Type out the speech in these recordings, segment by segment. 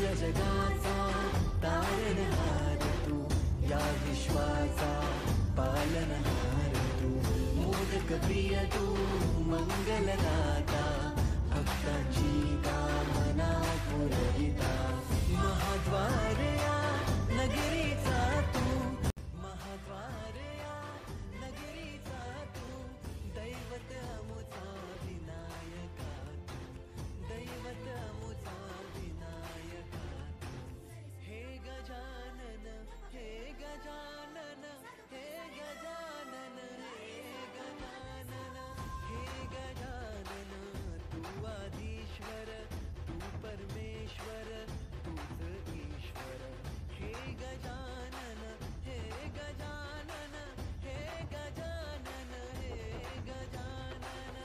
सगळ्या जगाचा तारणहार तू, या विश्वाचा पालनहार तू, मोदक प्रिय तू, मंगलदाता, भक्तांची कामना पुरविता, महाद्वार या नगरीचा तू, महाद्वार या नगरीचा तू, दैवत अमुचा विनायका तू, दैवत अमुचा विनायका तू, हे गजानन, हे गजानन, हे गजानन, हे गजानन, हे गजानन, तू आधीश्वर, तू परमेश्वर, तूच ईश्वर, हे गजानन, हे गजानन, हे गजानन, हे गजानन.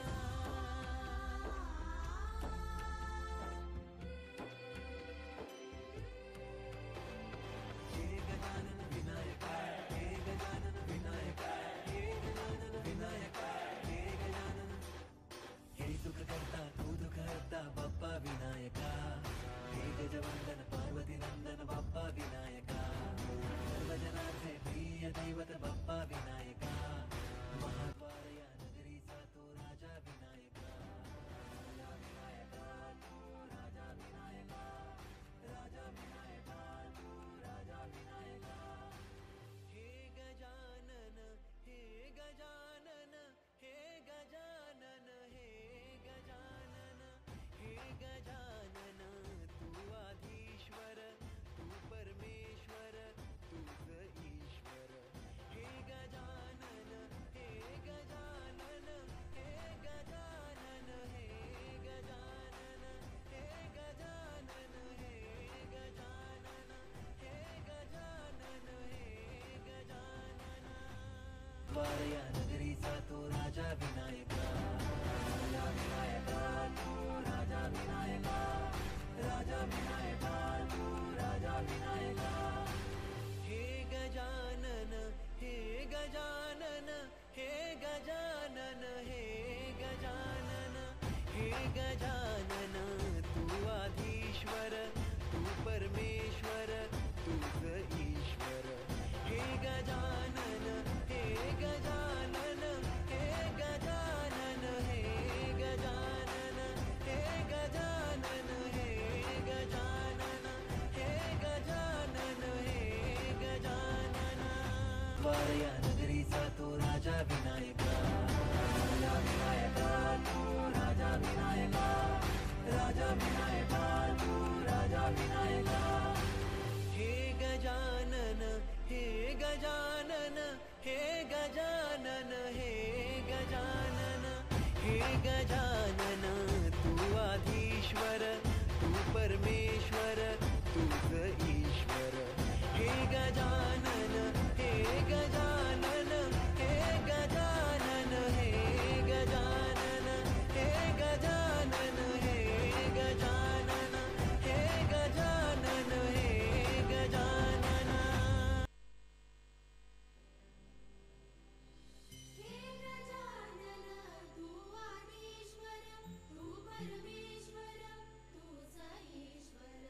हे गजानन विनायका, हे गजानन विनायका, हे गजानन विनायका, हे गजानन, हे सुख करता तू दुःख हरता बाप्पा विनायका, हे गजवंदन पार्वती नंदन बाप्पा विनायका, सर्वजनांचे प्रिय दैवत बाप्पा विनायका, महाद्वार या नगरीचा तो राजा विनायका, राजा विनायका तू, राजा विनायका, राजा विनायका तू, राजा विनायका, हे गजानन, हे गजानन, हे गजानन, हे गजानन, हे गजानन, तू आधीश्वर, तू परमेश्वर, तूच ईश्वर, हे गजानन, हे गजानन, हे गजानन, हे गजानन, हे गजानन, हे गजानन, हे गजानन, हे गजानन. द्वार या नगरीचा तो राजा विनायका, राजा विनायका तू, राजा विनायका, राजा विनायका तू, राजा विनायका, हे गजानन, हे गजानन, हे गजानन, हे गजानन, हे गजानन, तू आधीश्वर, तू परमेश्वर, तूच ईश्वर, हे गजानन, हे गजानन, हे गजानन, हे गजानन, हे गजानन, हे गजानन, हे गजानन, हे गजानन. द्वार या नगरीचा तो राजा विनायका, राजा विनायका तू, राजा विनायका, राजा विनायका तू, राजा विनायका, हे गजानन, हे गजानन, हे गजानन, हे गजानन, हे गजानन, तू आधीश्वर, तू परमेश्वर, तूच ईश्वर, हे गजानन, हे गजानन, हे गजानन, हे गजानन, हे गजानन, हे गजानन, हे गजानन, हे गजानन. हे गजानन, तू आधीश्वर, तू परमेश्वर, तूच ईश्वर,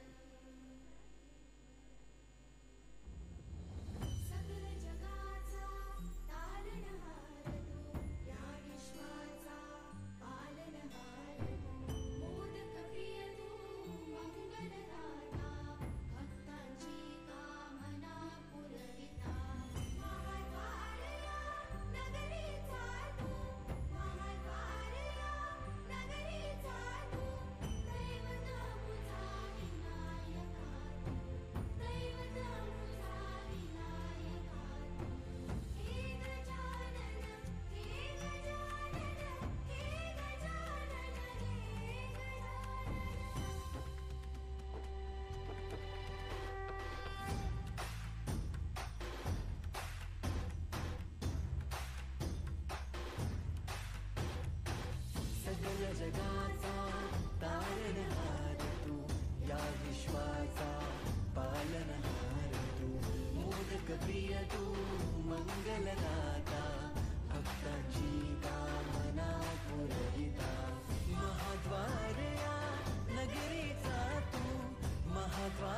सकल जगाचा तारणहार तू, या विश्वाचा पालनहार तू, मोदक प्रिय तू, मंगलदाता, भक्तांची कामना पुरविता, महाद्वार या नगरीचा तू, महाद्वार या नगरीचा तू, दैवत अमुचा विनायका तू, दैवत अमुचा विनायका तू, हे गजानन, हे गजानन, हे गजानन, हे सगळ्या जगाचा तारणहार तू, या विश्वाचा पालनहार तू, मोदक प्रिय तू, मंगलदाता, भक्तांची कामना पुरविता, महाद्वार या नगरीचा तू, महाद्वार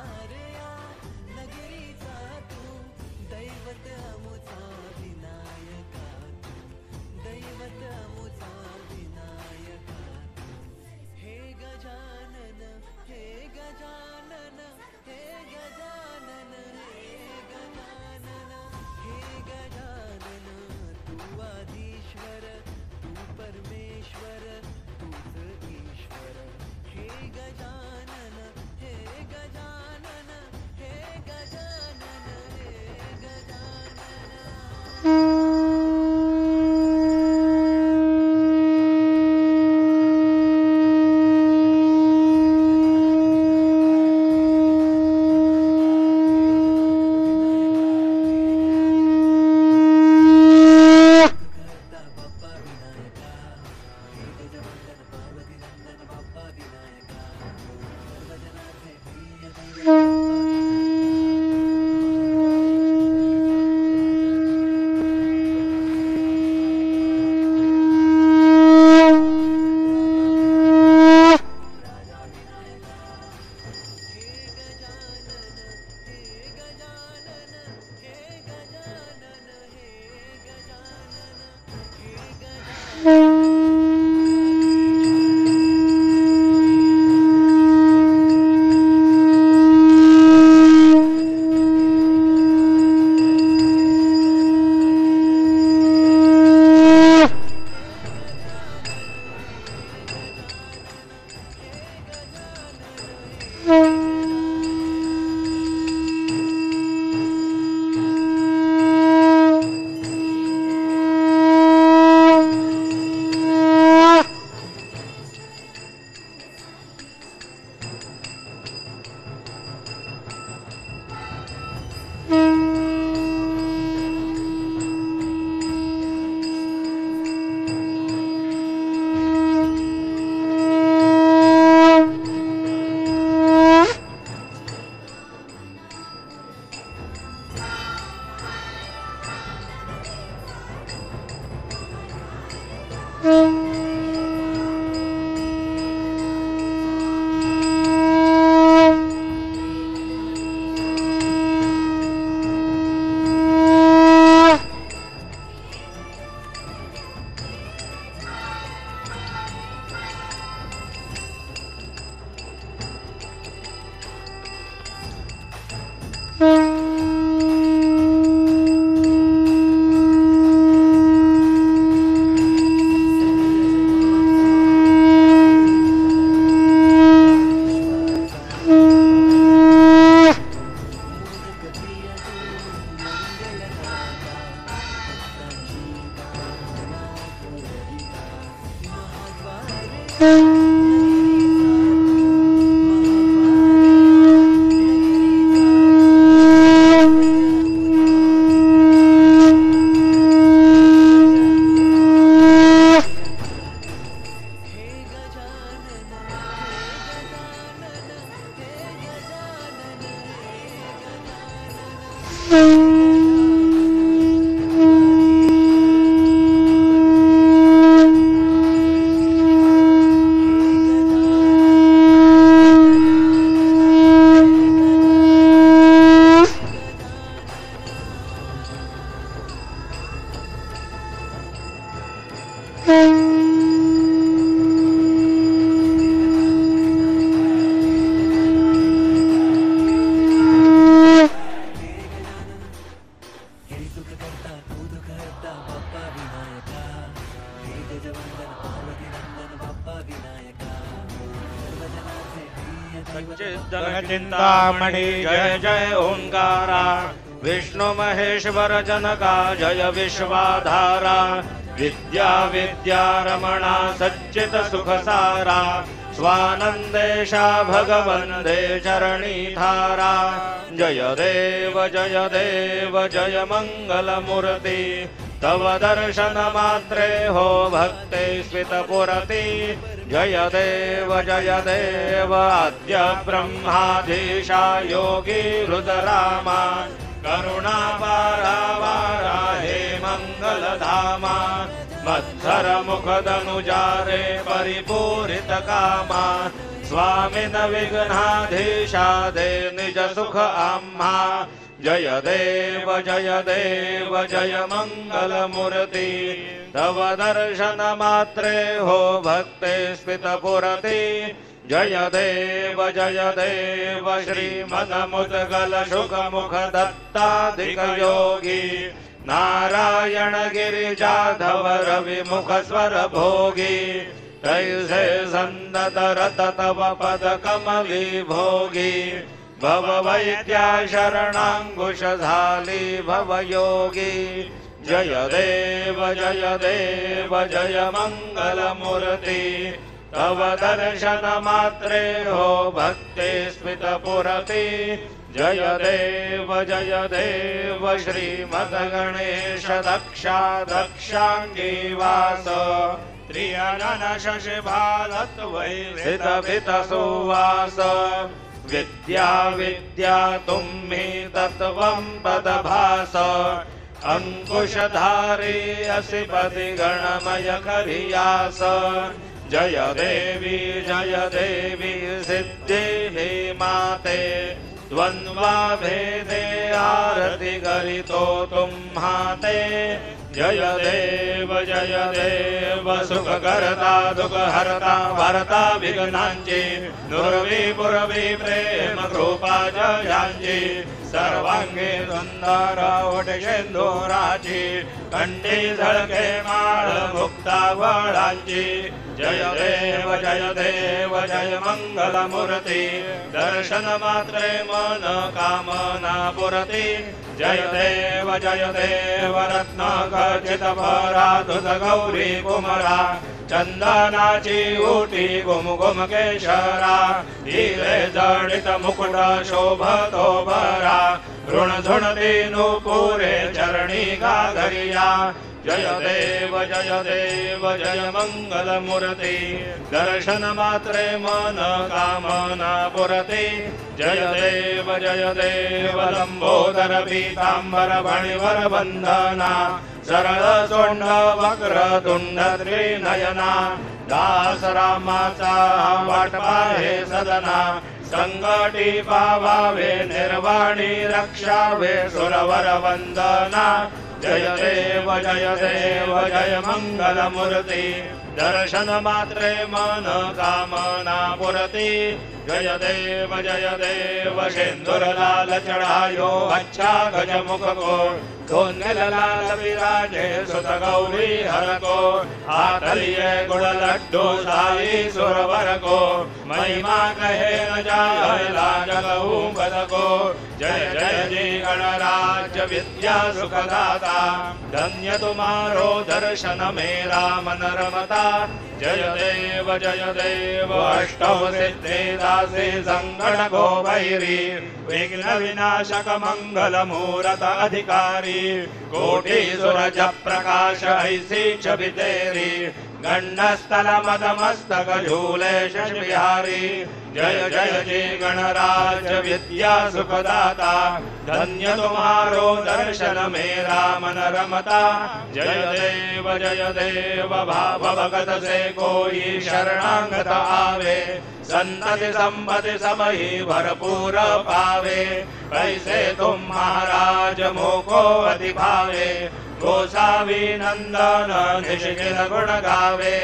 चिंतामणि जय जय ओंकारा विष्णु महेश्वर जनका जय विश्वाधारा विद्या विद्या रमणा सच्चित सुखसारा स्वानंदेशा भगवंदे चरणीधारा जय देव जय मंगल मूर्ति तव दर्शन मात्रे हो भक्ते स्मितपुरति जय देव आद्य ब्रह्माधीशा योगी रुद्रामा करुणा पारावारा हे मंगलधामा मत्सर मुखदनुजारे परिपूरित कामा स्वामिन विघ्नाधीशा दे निज सुख आम्हा जय देव जय मंगल मूर्ति तव दर्शन मात्रे हो भक्ते स्मितपुरति जय देव श्रीमदमुद्गल शुकमुख दत्ताधिक योगी नारायण गिरिजाधव रविमुख स्वर भोगी तैसे संदत रत तव पद कमली भोगी भव वैद्या शरणांकुशधाली भव योगी जय देव जय मंगल मूर्ति तव दर्शन मात्रे हो भक्ते स्मितपुरति जय देव श्रीमद गणेश दक्षांगीवास त्रिअनन शशिभालत वैरित सुवास विद्या तुम्हि तत्वं पदभास अंकुशधारी असिपति गणमय करियास जय देवी सिद्धि माते द्वंद्वा भेदे आरति गरितो तुम्हाते जय देव सुख करता दुख हरता भरता विघ्नांची दुर्वी पुरवी प्रेम कृपा जयांची सर्वांगी सुंदर ओटशेंदुराची कंठी झळके माळ मुक्ता वळांची जय देव जय मंगल मूर्ति दर्शन मात्रे मन कामना पुरति जय देव रत्न खचित परा धुत गौरी कुमरा चंदनाची उटी गुम केशरा हिरे जडित मुकुट शोभतो बरा ऋण झुणती नुपुरे चरणी घाघरिया जय देव जय मंगल मूर्ति दर्शन मात्रे मन कामना पुरति जय देव लंबोदर पीतांबर फणिवर बंधना सरळ सोंड वक्रतुंड त्रिनयना दास रामाचा वाटपा हे सदना संकटी पावावे निर्वाणी रक्षावे सुरवर वंदना जय देव जय मंगल मूर्ती दर्शन मात्रे मन कामना पुरती जय देव सिंदूर लाल चढ़ायो अच्छा गजमुख को दोंगल लाल विराजे सुत गौरी हर को आतलिए गुड़ लड्डू साई सुरवर को महिमा कहे न जाए लाजगऊ पद को जय जय जी गणराज विद्या सुखदाता धन्य तुम्हारो दर्शन मेरा मन रमता जय देव अष्टौ सिद्धि दासी संगण गो भैरी विघ्न विनाशक मंगल मूरत अधिकारी कोटि सूरज प्रकाश ऐसी छवि तेरी गंडस्थल मद मस्तक झूले शश बिहारी जय जय जी गणराज विद्या सुखदाता धन्य तुम्हारो दर्शन मेरा मन रमता जय देव भाव भगत से कोई शरणागत आवे संतति संपत्ति सबही भरपूर पावे कैसे तुम महाराज मोको अति भावे गोसावी नंदन निष्किल गुण गावे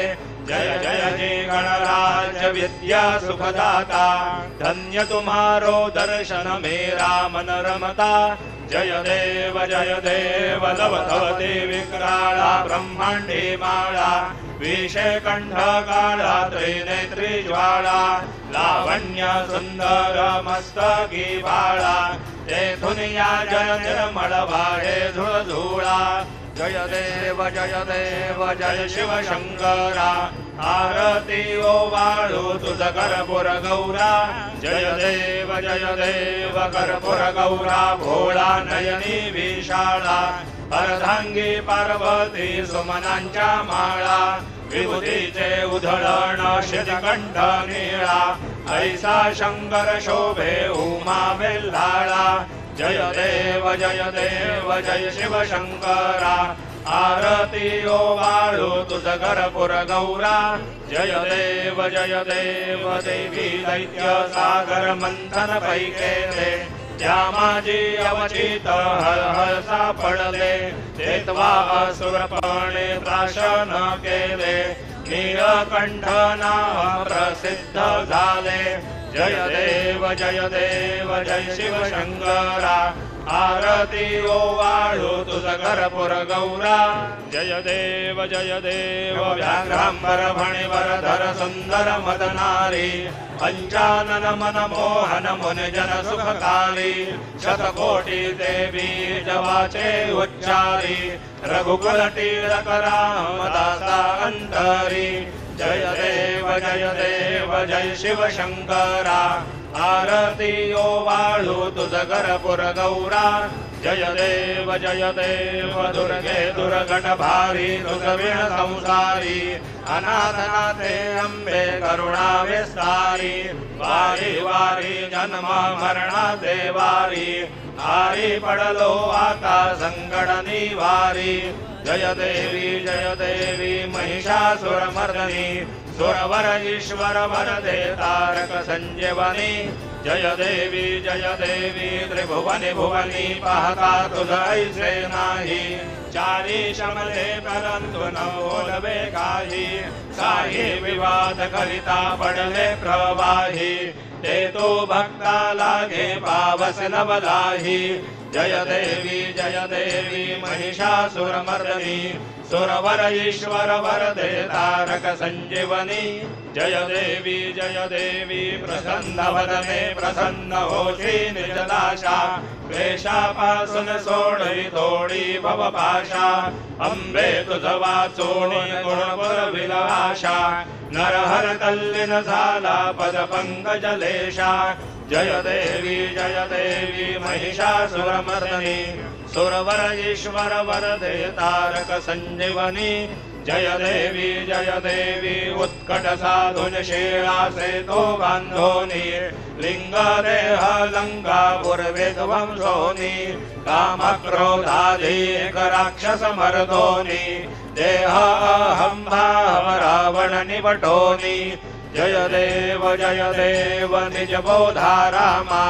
जय जय जी गणराज विद्या सुखदाता धन्य तुम्हारो दर्शन मेरा मन रमता जय देव लवधवती विक्राळा ब्रह्मांडी माळा विषे कंठ काळा त्रिनेत्री ज्वाळा लावण्य सुंदर मस्तकी बाळा तेथून या जय निर्मळ वाढे झुळझुळा जय देव जय शिव शंकरा आरती ओवाळू तुझ कर्पूर गौरा जय देव कर्पूर गौरा भोळा नयनी विशाळा अर्धांगी पार्वती सुमनांच्या माळा विभूतीचे उधळण शिरकंठ निळा ऐसा शंकर शोभे उमा वेल्हाळा जय देव जय शिव शंकरा आरती ओवाळू तुझ कर्पूर गौरा जय देव देवी दैत्य सागर मंथन पैकेले त्या माझी अवचित हळ सापडले तेत्वा असुरपणे प्राशन केले नीलकंठ नाव प्रसिद्ध झाले जय देव जय शिव शंकरा आरती ओवाळू तुझ कर्पूर गौरा जय देव व्याघ्रांबर फणिवर धर सुंदर मदनारी पंचानन मन मोहन मुनि जन सुखकारी शतकोटी देवी जवाचे उच्चारी रघुकुल टिळक रामदासा अंतरी जय देव जय शिव शंकरा आरती ओवाळू तुझ कर्पूर गौरा जय देव दुर्गे दुर्गट भारी दुर्गवीण संसारी अनाथनाथे अंबे करुणा विस्तारी वारी वारी जन्म मरणा देवारी आरी पडलो आता संकट निवारी जय देवी महिषासुरमर्दनी सुरवर ईश्वर वरदे तारक संजीवनी जय देवी त्रिभुवनी भुवनी पाहता तुझ ऐसे नाही चारी शमले परंतु न बोलवे काही विवाद करिता पडले प्रवाही ते तो भक्ता लागे पावस नवलाही जय देवी महिषासुरमर्दनी सुरवर ईश्वर वरदे तारक संजीवनी जय देवी प्रसन्न वदने प्रसन्न होशी निजदाशा क्लेशापासून सोडी तोडी भवपाशा अंबे तुझ वाचोणी गुणपुर विलाशा नरहर तल्लीन झाला पद पंकजलेशा जय देवी महिषासुरमर्दनी सुरवर ईश्वर वरदे तारक संजीवनी जय देवी उत्कट साधुन शीलासे तो बांधोनी लिंग देह लंका पूर्वेध्वंसोनी काम क्रोधाधिक राक्षस मर्दोनी देह अहं भाव रावण निवटोनी जय देव निज बोधा रामा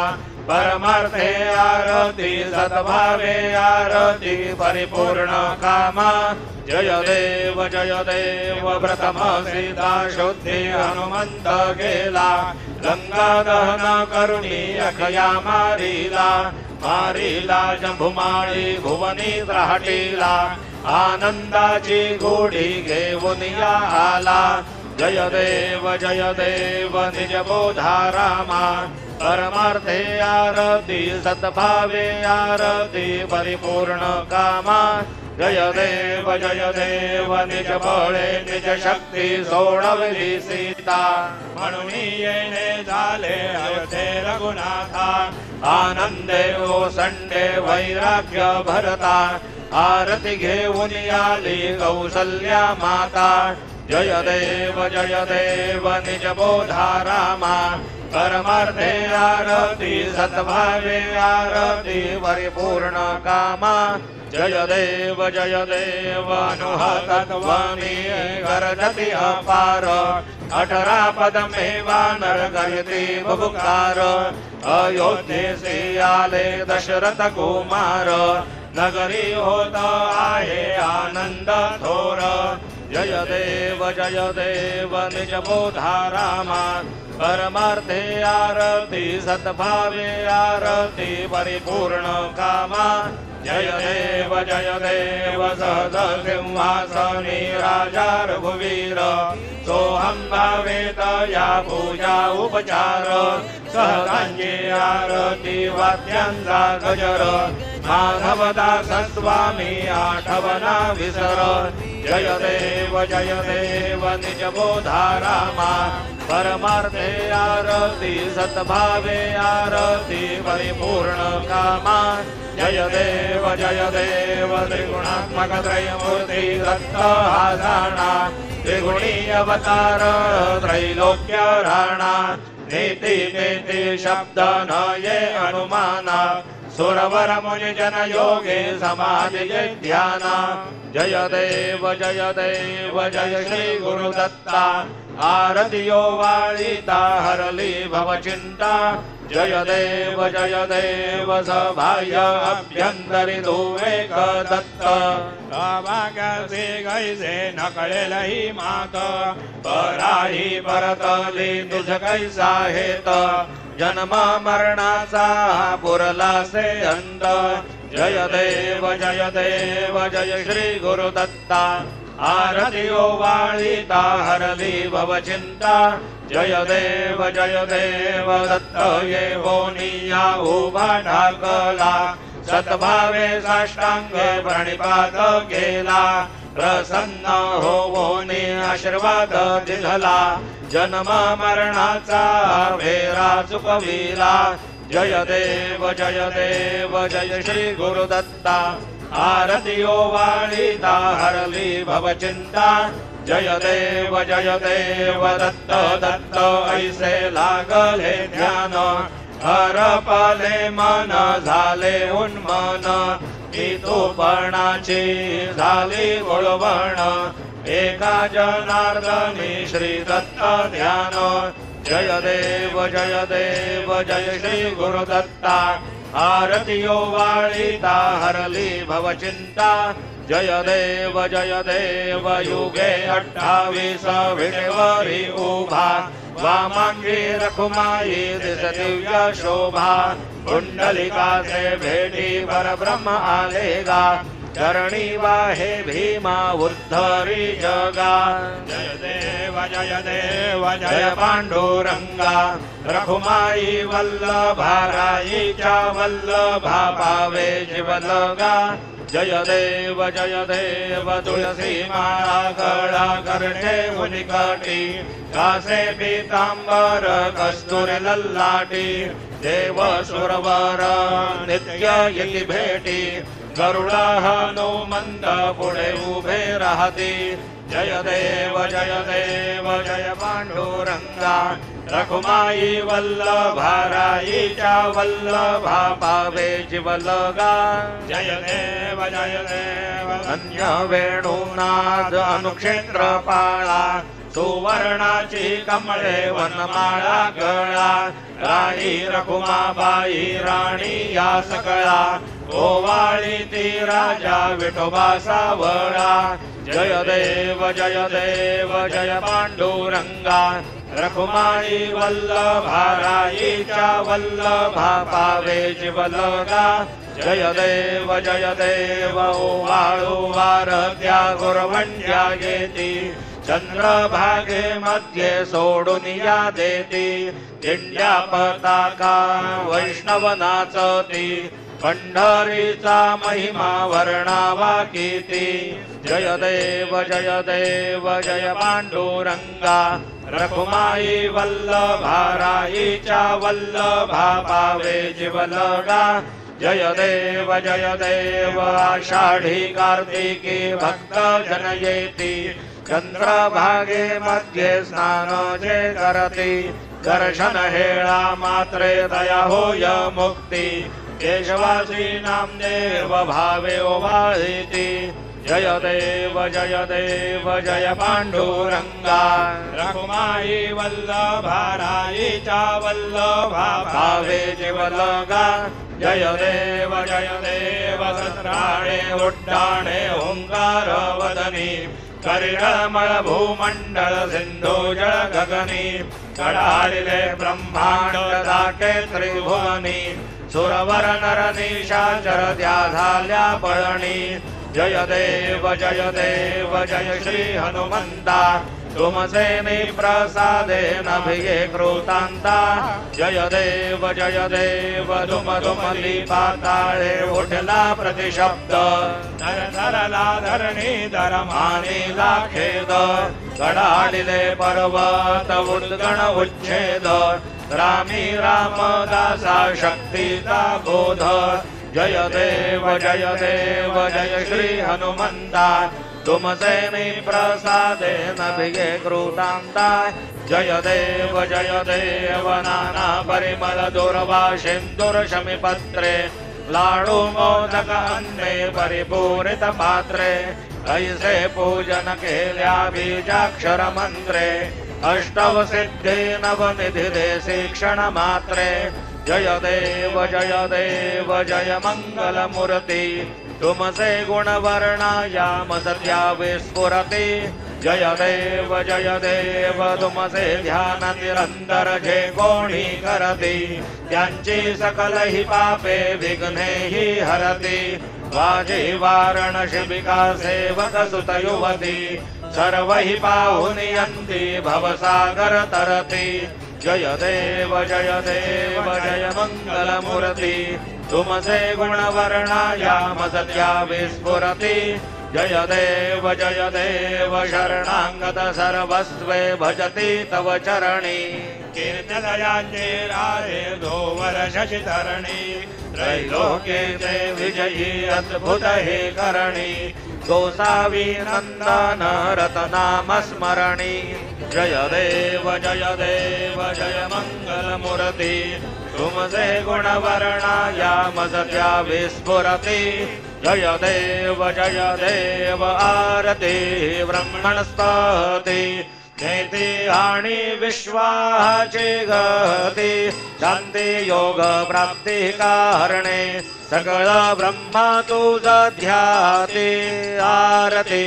परमार्थे आरती सद्भावे आरती परिपूर्ण कामा जय देव प्रथम सीता शुद्धि हनुमंत गेला लंका दहन करुणी अखया मारिला जंभुमाळी भुवनी त्राटीला आनंदाची गोडी घेऊन या आला जय देव निज बोधा रामा परमार्थे आरती सद्भावे आरती परिपूर्ण कामा जय देव निज बळे निज शक्ती सोडवली सीता म्हणून येणे झाले अयोध्ये रघुनाथा आनंदे ओसंडे वैराग्य भरता आरती घेऊन आली कौसल्या माता जय देव निज बोधा रामा परमार्थे आरती सद्भावे आरती परिपूर्ण कामा जय देव अनुहतत्वनी गर्जति अपार 18 पद में वानर गयति बबुकार अयोध्येसी आले दशरथ कुमार नगरी होत आहे आनंद थोर जय देव निज बोधा रामा परमार्थे आरती सद्भावे आरती परिपूर्ण कामा जय देव सहज सिंहासनी राजा रघुवीर सोहं भावेत या पूजा उपचार सहजांची आरती वाद्यांचा गजर माधवदास स्वामी आठवना विसर जय देव निज बोधा रामा परमार्थे आरती सद्भावे आरती परिपूर्ण कामा जय देव त्रिगुणात्मक त्रयमूर्ति दत्त हासाना त्रिगुणी अवतार त्रैलोक्य राणा नीति नीति शब्द न ये अनुमाना सुरवर मुनि जन योगे समाधि ध्याना जय देव जय श्री गुरुदत्ता आरतियो वाळिता हरली भवचिंता जय देव सभाय अभ्यंतरी धुवेक दत्त कावागसे गैसे न कळेल ही मात पराही परतली तुझ कैसा हेत जन्म मरणाचा पुरला से अंत जय देव जय श्री गुरुदत्ता आरतियो वाळिता हरली भवचिंता जय देव दत्त ये बोनिया उभा ढाकला सद्भावे साष्टांगे प्रणिपात केला प्रसन्न होवोनी आशीर्वाद दिला जन्म मरणाचा भेरा चुकविला जय देव जय श्री गुरुदत्ता आरतियो वाळिता हरली भवचिंता जय देव दत्त ऐसे लागले ध्यान हरपले मन झाले उन्मन इतोपणाची झाली वळवण एका जनार्दनी श्री दत्त ध्यान जय देव जय श्री गुरुदत्ता आरतियो वाळिता हरली भवचिंता जय देव युगे 28 विटेवरी उभा वामांगी रखुमाई दिस दिव्य शोभा कुंडलिकासे भेटी परब्रह्म आलेगा चरणी वाहे भीमा उद्धरी जगा जय देव जय पांडुरंगा रखुमाई वल्लभा राईच्या वल्लभा पावे जीवलगा जय देव तुळसी माळा गळा करणे मुनिकाटी कासे पीतांबर कस्तुरी लल्लाटी देव सुरवर नित्य येती भेटी गरुडा हनुमंत पुढे उभे राहती जय देव जय पांडुरंगा रखुमाई वल्लभाराईच्या वल्लभा पावे जीवलगा जय देव अन्य वेणुनाद अनुक्षेत्र पाळा सुवर्णाची कमळे वनमाळा गळा राणी रखुमाबाई राणी या सकळा ओवाळी ती राजा विठोबा सावळा जय देव जय पांडुरंगा रखुमाई वल्लभाराईच्या वल्लभा पावे जीवलगा जय देव ओवाळू वारत्या गुरवंड्या घेती चंद्रभागे मध्ये सोडून या देती दिंड्या पताका वैष्णव नाचती पंढरीचा महिमा वर्णावा किती जय देव जय पांडुरंगा रखुमाई वल्लभाराईच्या वल्लभा पावे जीवलगा जय देव आषाढी कार्तिकी भक्त जन येती चंद्रभागे मध्ये स्नान जे करती दर्शन हेळा मात्रे दया होय मुक्ती केशवासी नामदेव भावे ओवाळीती जय देव जय पांडुरंगा रखुमाई वल्लभाराईच्या वल्लभा भावे जीवलगा जय देव सत्राणे उड्डाणे ओंकार वदनी करिणमळ भूमंडळ सिंधू जळ गगनी कडाळिले ब्रह्मांड दाटे त्रिभुवनी सुरवर नर निशाचर त्या झाल्या पळणी जय देव जय श्री हनुमंता तुमसेनी प्रसादेन भिये कृतांता जय देव दुमली पाताळे उठला प्रतिशब्द धरला धरणी धरमानीला खेद कडाळिले पर्वत उद्गण उच्छेद रामी रामदासा शक्तीचा बोध जय देव जय श्री हनुमंता तुमसेनी प्रसादेन भिगे कृतांता जय देव नाना परिमल दुर्वा सिंदूर शमीपत्रे लाडू मोदक अन्ने परिपूरित पात्रे ऐसे पूजन केल्या बीजाक्षर मंत्रे अष्टव सिद्धि नवनिधि दे शिक्षण मात्रे जय देव जय मंगल मूर्ति तुमसे गुणवर्णायाम सत्या विस्फुरति जय देव तुमसे ध्यान निरंतर जे कोणी करती त्यांची सकल ही पापे विघ्ने ही हरती वाजे वारणशिबिका सेवक सुत युवती सर्व ही पाहुन यंती भवसागर तरती जय देव जय मंगल मूर्ति तुमसे गुणवर्णायाम सत्या विस्फुरति जय देव शरणागत सर्वस्वे भजति तव चरणी कीर्तनयाचे राहे धोवर शशिधरणी त्रैलोक्ये ते विजयी अद्भुत हे करणी गोसावी नंदन रतनाम स्मरणी जय देव जय मंगल मूर्ति तुमसे गुणवर्णायाम सत्या विस्फुरति जय देव आरती ब्रह्मणस्पति नेति आणि विश्वाची गती शांती योग प्राप्ती कारणे सकळ ब्रह्मा तुझ ध्याती आरती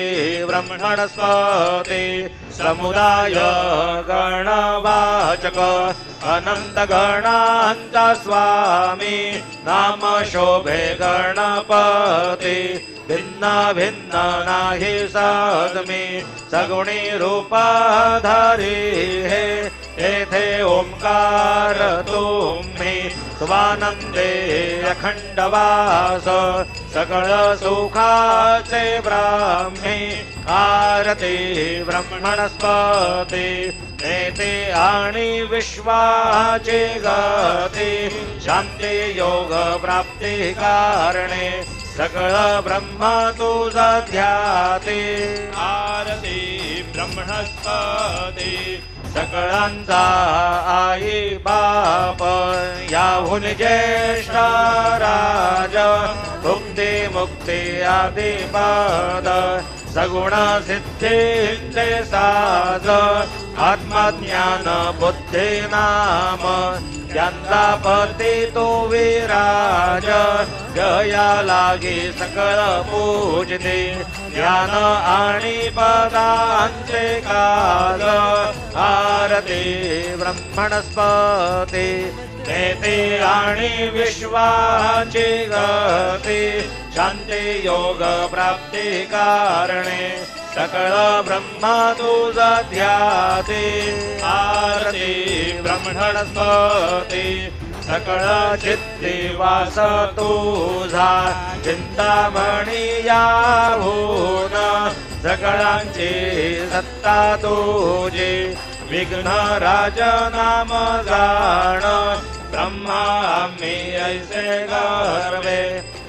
ब्रह्मणस्पति समुदाय गणवाचक अनंत गणांचा स्वामी नाम शोभे गणपती भिन्न भिन्न नाही सदमी सगुणी रूपाधारी हे येथे ओंकार तुम्ही स्वानंदे अखंड वास सकळ सुखाचे ब्राह्मी आरती ब्रह्मणस्पति नेते आणि विश्वाची गती शांती योग प्राप्ती कारणे सकळ ब्रह्म तुझ ध्याती आरती ब्रह्मणस्पती सकळांचा आई बाप याहून ज्येष्ठ राज भुक्ती मुक्ती आदी पद सगुण सिद्धींचे साज आत्मज्ञान बुद्धी नाम त्यांचा पती तो विराज जया लागी सकळ पूजते ज्ञान आणि पदांचे काल आरती ब्रह्मणस्पती नेते आणि विश्वाची गती शांती योग प्राप्ती कारणे सकळ ब्रह्मा तुझा ध्याते आरती ब्रह्मणस्पती सकळ चित्ती वास तुझा चिंतामणी याहून सकळांची सत्ता तुझी विघ्न राज नाम जाण ब्रह्मा आम्ही ऐसे गर्वे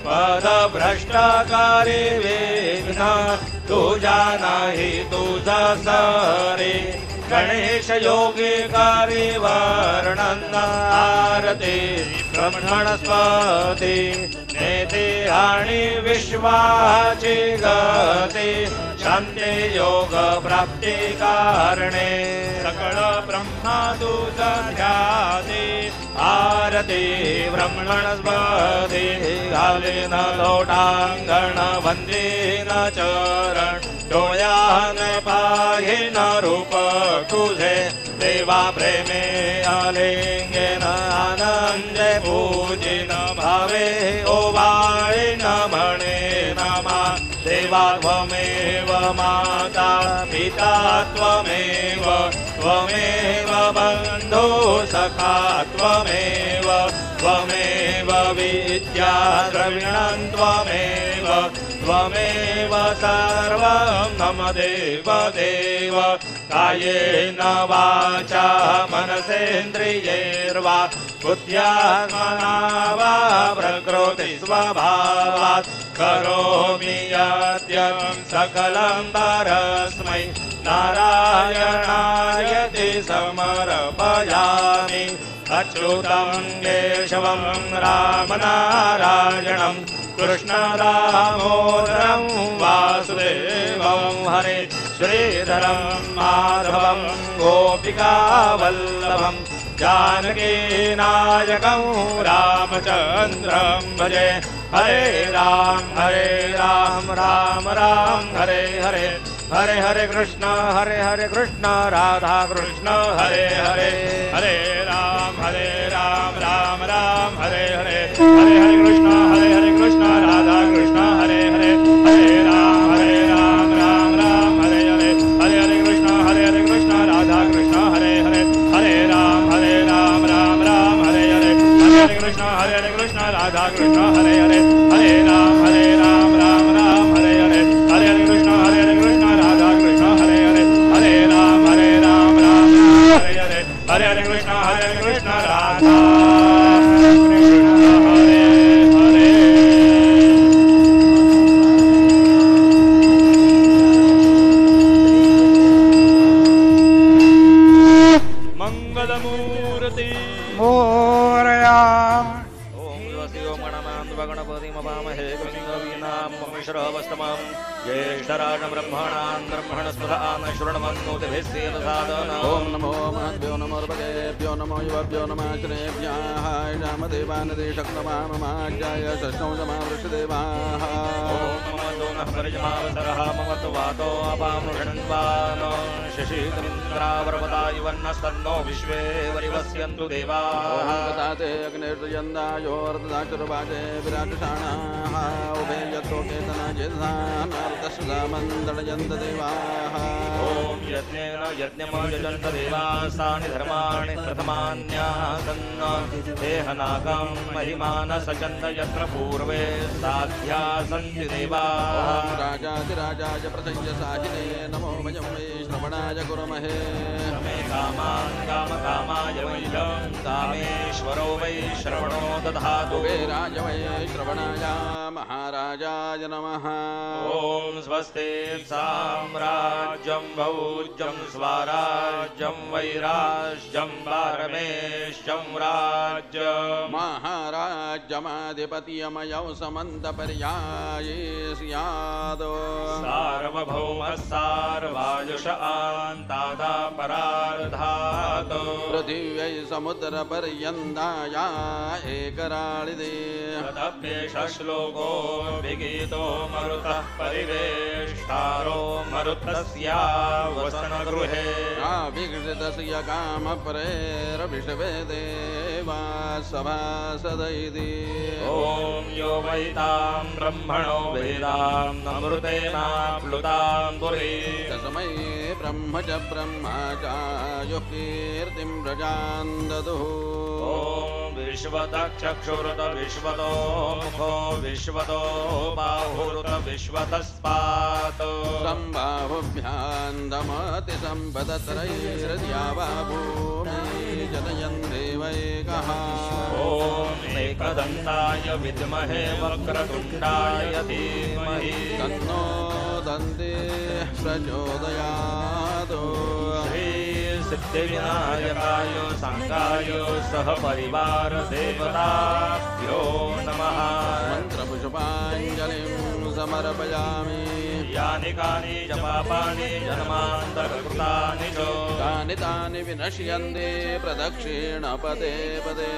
पद भ्रष्टकारी विघ्न तुझा नाही तुझा सरे गणेश योगी कारी वर्णन आरती ब्रह्मणस्पती नेते आणि विश्वाची गती शांती योग प्राप्ती कारणे सकळ ब्रह्मा तुझा ध्याते आरती ब्रह्मणस्पती घालीन लोटांगण वंदीन चरण डोळ्यान पाहिन रूप तुझे देवा प्रेमे आलिंगेन आनंदे पूजिन भावे ओवाळीन म्हणे नमा देवा त्वमेव माता पिता त्वमेव त्वमेव बंधु सखा त्वमेव त्वमेव विद्या द्रविणं त्वमेव त्वमेव सर्वं मम देव देव कायेन वाचा मनसेन्द्रियैर्वा बुद्ध्यात्मना वा प्रकृति स्वभावात् करोमि यद्यत् सकलं परस्मै नारायणायति समर्पयामि अच्युतं केशवं रामनारायणं कृष्णदामोदरं वासुदेवं हरे श्रीधरं माधवं गोपिकावल्लभं जानकीनायकं रामचन्द्रं भजे हरे राम राम राम हरे हरे हरे हरे कृष्ण राधा कृष्ण हरे हरे हरे राम राम राम हरे हरे हरे हरे कृष्ण राधा कृष्ण हरे हरे हरे राम राम राम हरे हरे हरे हरे कृष्ण राधा कृष्ण हरे हरे हरे राम राम राम हरे हरे हरे हरे कृष्ण राधा कृष्ण हरे हरे हरे राम राम राम हरे हरे हरे हरे कृष्ण राधा कृष्ण हरे हरे हरे राम राम हरे हरे हरे हरे कृष्ण राधा कृष्ण हरे हरे मंगलमूर्ति मोरया गणपतिमपामहे कविश्रवस्तमं ज्येष्ठराजं ब्रह्मणस्पदान शृण्वन्नोतिभिस्सेदसादन ॐ नमो महद्भ्यो नमो ऋभगेभ्यो नमो युवभ्यो नमः श्रेभ्यः रामदेवानदेशक्तमाममाज्ञाय षष्ठं समावृषदेवाः ॐ नमो नः परिजमावसरः मम तु वातो अपामृषण्वान शशीतमिन्द्रावरवता युवन्नस्तन्नो विश्वे वरिवस्यन्तु देवाः ते अग्निर्यन्दायोर्ददाचुर्वाजे विराजशाणाः उभे यत्रो केतनजेधानार्दशदामन्दडयन्त देवाः ॐ यज्ञेन यज्ञमयजन्त देवास्तानि धर्माणि प्रथमान्यासन्न देहनागं महिमानसचन्त यत्र पूर्वे साध्या सन्ति देवाः राजाधिराजाय प्रसंय साहिने नमो वयं वै श्रवणाय कुर्महे मे कामान् कामकामाय वैलं कामेश्वरो वै श्रवणो दधातु वे राज वै श्रवणाय महा महाराजाय नमः। ॐ स्वस्ति साम्राज्यं भौज्यं स्वराज्यं वैराज्यं पारमेश्यं राज्यम् महाराज्यमाधिपत्यमयौ समन्तपर्याये स्यादो सार्वभौमः सार्वायुष आन्तादा परार्धातो पृथिव्यै समुद्रपर्यन्ताया एकराळिदे तदप्येष श्लोको विगीतो मरुतः परिवेष्टारो मरुतस्यावसनगृहे विघ्नतस्य कामप्रेरविषवे देवा सभासदैति ॐ यो वैतां ब्रह्मणो वेदां अमृतेनाप्लुतां पुरी तस्मै ब्रह्म च ब्रह्मचायुः कीर्तिं प्रजां ददुः ॐ विश्वतः चक्षुरुत विश्वतो मुखो विश्वतो बाहुरुत विश्वतस्पात् सम्बाहुभ्यां दमति सम्पदत्रैर्द्यावा भूमिः जनयन् देवैकः ॐ एकदन्ताय विद्महे वक्रतुण्डाय धीमहि तन्नो दन्ते प्रचोदयात् सिद्धिविनायकाय साङ्गाय सह परिवार देवताभ्यो नमः मन्त्रपुष्पाञ्जलिं समर्पयामि यानि कानि च पापानि जन्मान्तरकृतानि च तानि विनश्यन्ते प्रदक्षिण पदे पदे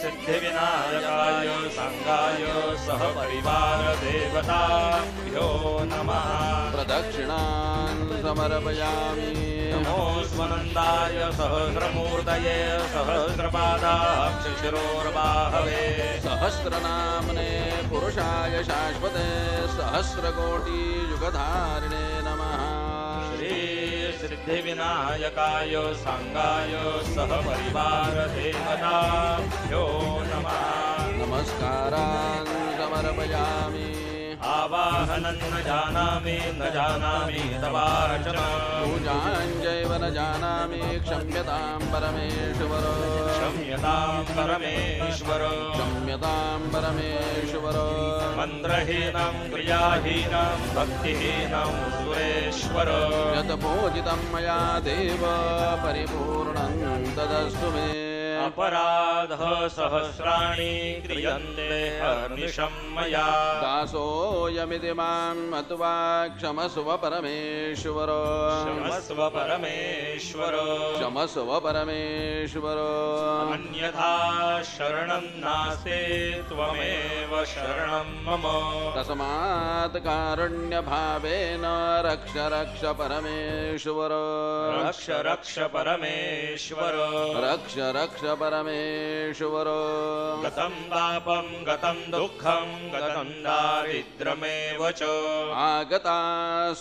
सिद्धिविनायकाय साङ्गाय सह परिवार देवताभ्यो नमः प्रदक्षिणान् समर्पयामि नमो स्वनन्दाय सहस्रमूर्तये सहस्रपादाक्षशिरोर्बाहवे सहस्रनाम्ने पुरुषाय शाश्वते सहस्रकोटियुगधारिणे नमः सिद्धिविनायकाय साङ्गाय सह परिवार देवताभ्यो नमः नमस्कारान् समर्पयामि आवाहनं न जानामि तवार्चना पूजाञ्जैव न जानामि क्षम्यतां परमेश्वर क्षम्यतां परमेश्वर क्षम्यतां परमेश्वर मन्त्रहीनं क्रियाहीनं भक्तिहीनं सुरेश्वर यत्पूजितं मया देव परिपूर्णं तदस्तु मे अपराधः सहस्राणि क्रियन्ते हर्निशं मया दासोऽयमिति मां मत्वा क्षमस्व परमेश्वर क्षमस्व परमेश्वर क्षमस्व परमेश्वर अन्यथा शरणं नास्ति त्वमेव शरणं मम तस्मात् कारुण्यभावेन रक्ष रक्ष परमेश्वर रक्ष रक्ष परमेश्वर रक्ष रक्ष परमेश्वर गतं पापं गतं दुःखं गतं दारिद्र्यमेव च आगता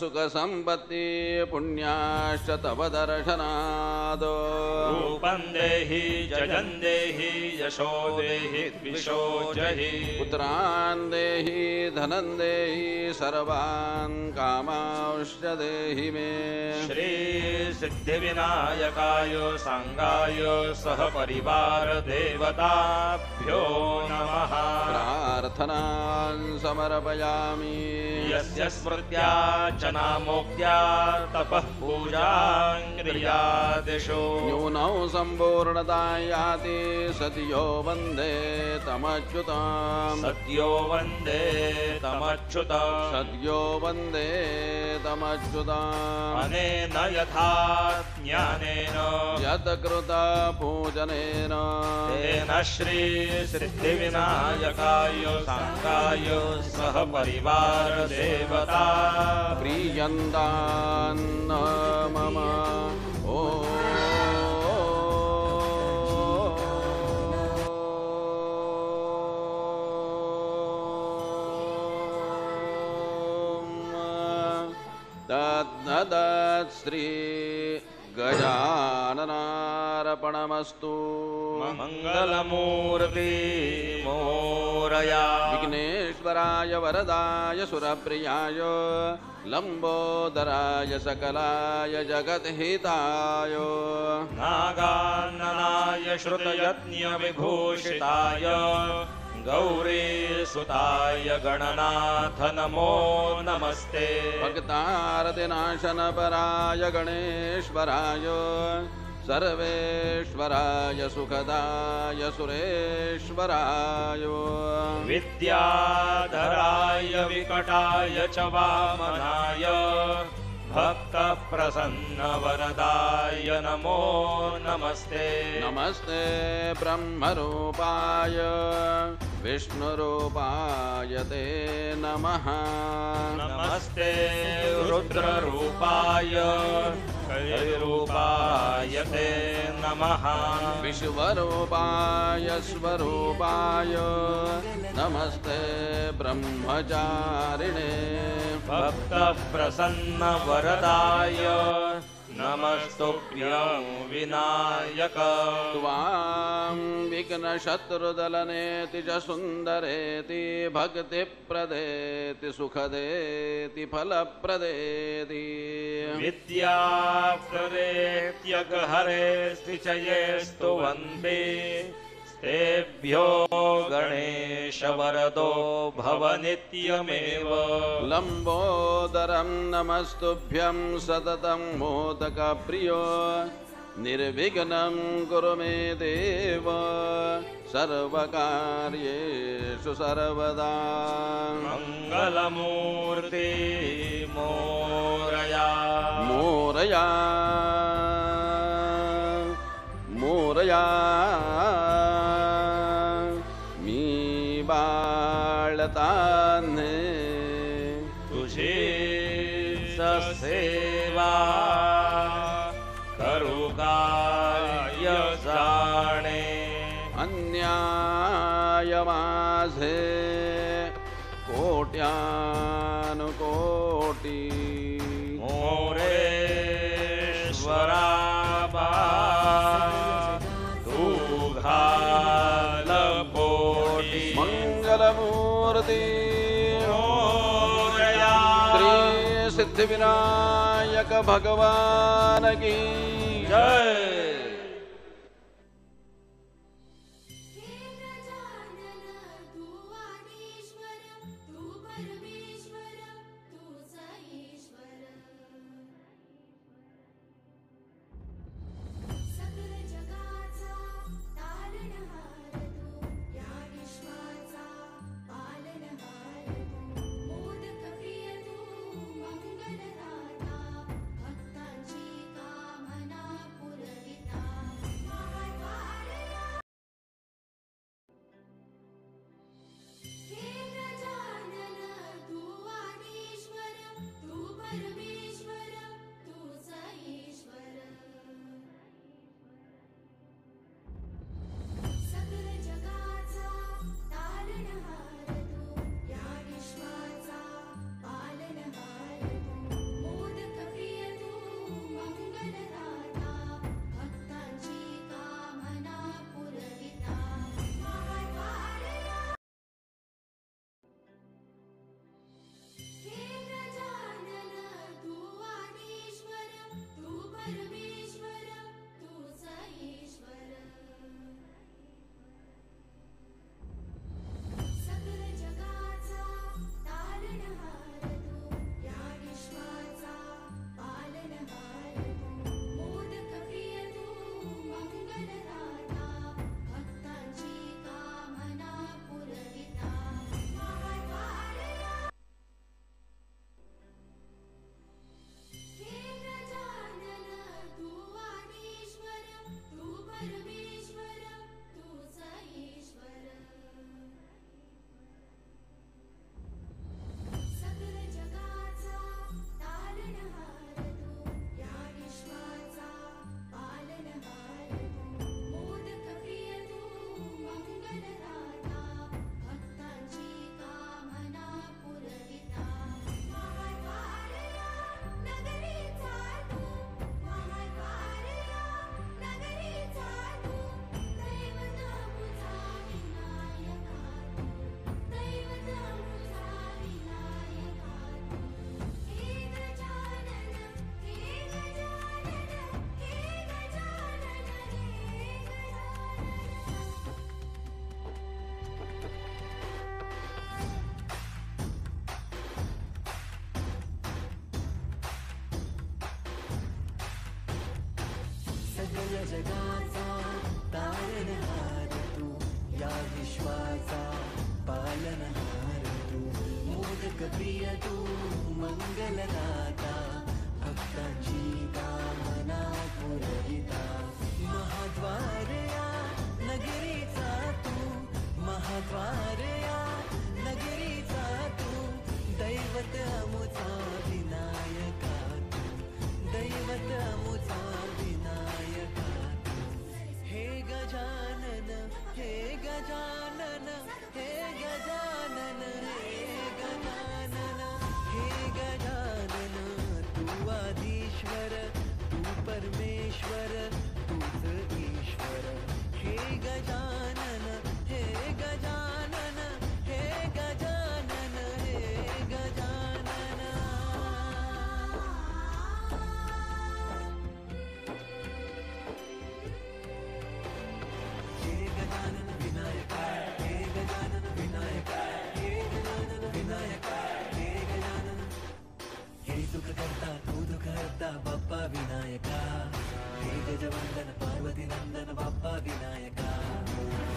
सुखसम्पत्ति पुण्याश्च तव दर्शनात् रूपं देहि जयं देहि यशो देहि द्विषो जहि पुत्रान् देहि धनं देहि सर्वान् कामांश्च देहि मे श्री सिद्धिविनायकाय साङ्गाय सह परिवार देवताभ्यो नमः प्रार्थनान् समर्पयामि यस्य स्मृत्या च नामोक्त्या तपः पूजां क्रियादिषु न्यूनौ सम्पूर्णता याति सद्यो वन्दे तमच्युताम् सद्यो वन्दे तमच्युतम् सद्यो वन्दे तमच्युताम् अनेन यथा ज्ञानेन यत्कृत पूजनेन तेन श्री सिद्धिविनायकाय साङ्गाय सह परिवार देवता प्रीयन्तान्न मम तद् श्री गजाननार्पणमस्तु मङ्गलमूर्ति मोरया विघ्नेश्वराय वरदाय सुरप्रियाय लम्बोदराय सकलाय जगद्हिताय नागाननाय श्रुतयज्ञविभूषिताय गौरी सुताय गणनाथ नमो नमस्ते भक्तारतिनाशनपराय गणेश्वराय सर्वेश्वराय सुखदाय सुरेश्वराय विद्याधराय विकटाय च वामनाय भक्तप्रसन्नवरदाय नमो नमस्ते नमस्ते ब्रह्मरूपाय विष्णुरूपाय ते नमः नमस्ते रुद्ररूपाय कैरूपाय ते नमः विश्वरूपाय स्वरूपाय नमस्ते ब्रह्मचारिणे भक्तप्रसन्नवरदाय नमस्तुभ्यं विनायक त्वां विघ्नशत्रुदलनेति च सुन्दरेति भक्तिप्रदेति सुखदेति फलप्रदेति विद्याप्रदेत्यगहरे स्त्रिचयेस्तु वन्दे तेभ्यो गणेशवरदो भव नित्यमेव लम्बोदरं नमस्तुभ्यं सततं मोदकप्रियो निर्विघ्नं कुरु मे देव सर्वकार्येषु सर्वदा मङ्गलमूर्ति मोरया मोरया मोरया मी बाळताने तुझी सेवा करू काय जाणे अन्याय माझे कोट्यानुकोटी मोरेश्वरा बा तू घाल पोटी मंगलमूर्ती मोरया श्री सिद्धिविनायक भगवान की जय हे गजानन तू आदिश्वर तू परमेश्वर तूच ईश्वर सकल जगाचा तारणहार तू या विश्वाचा पालनहार तू मोदक प्रिय तू मंगलदाता भक्तांची कामना पुरविता सगळ्या जगाचा तारणहार तू या विश्वाचा पालनहार तू मोदक प्रिय तू मंगलदाता भक्तांची कामना पुरविता महाद्वार या नगरीचा तू महाद्वार या नगरीचा तू दैवत अमुचा विनायका तू दैवत अमुचा विनायका तू हे गजानन हे गजानन हे गजानन हे गजानन हे गजानन तू आदिश्वर तू परमेश्वर तूच ईश्वर हे गजानन हे गजानन हे गजानन हे गजानन हे गजानन विनायका हे गजानन विनायका हे गजानन विनायका हे गजानन हे सुख करता तू दुःख हरता बाप्पा विनायका हे गजवंदन पार्वती नंदन बाप्पा विनायका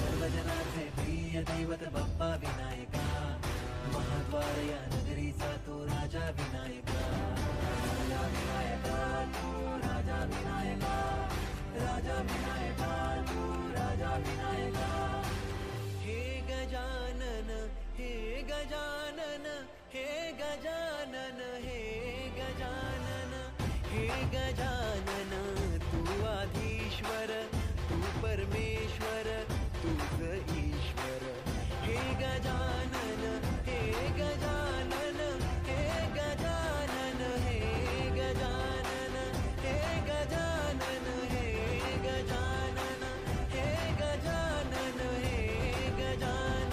सर्वजनांचे प्रिय दैवत बाप्पा विनायका महाद्वार या नगरीचा तो राजा विनायका राजा विनायका तू राजा विनायका राजा विनायका तू राजा विनायका हे गजानन हे गजानन हे गजानन हे गजानन हे गजानन तू आधीश्वर तू परमेश्वर तूच ईश्वर हे गजानन हे गजानन हे गजानन हे गजानन हे गजानन हे गजानन हे गजानन हे गजानन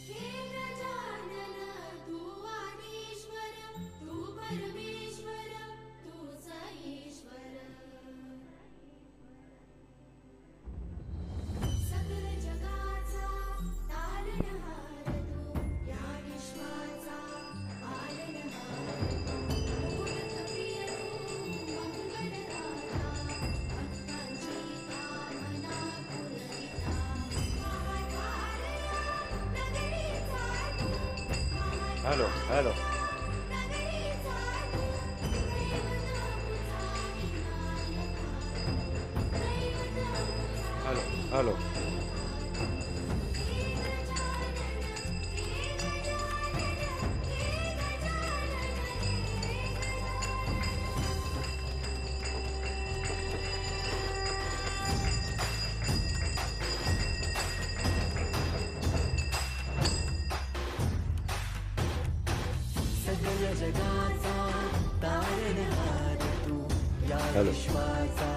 हे गजानन तू आदिश्वर तू परमेश्वर तूच ईश्वर सकल जगाचा तारणहार तू या विश्वाचा पालनहार तू मोदक प्रिय तू मंगलदाता भक्तांची कामना पुरविता महाद्वार या नगरीचा तू हॅलो हॅलो नगरीचा तू दैवत अमुचा विनायका दैवत अमुचा हॅलो हॅलो सगळ्या जगाचा तारणहार तू या विश्वाचा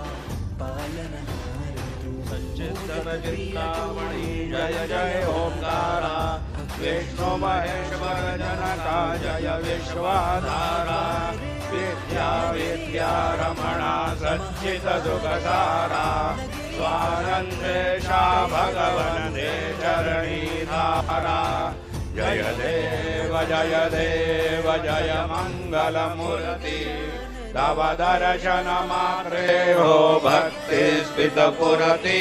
पालनहार तू सच्चिदन चिंतामणि जय जय ओंकारा विष्णु महेश्वर जनका जय विश्वाधारा विद्या विद्या रमणा सच्चित सुखसारा स्वानंदेशा भगवन दे चरणी धारा जय देव जय मंगल मूर्ति तव दर्शन मात्रे हो भक्ति स्फीत पुरति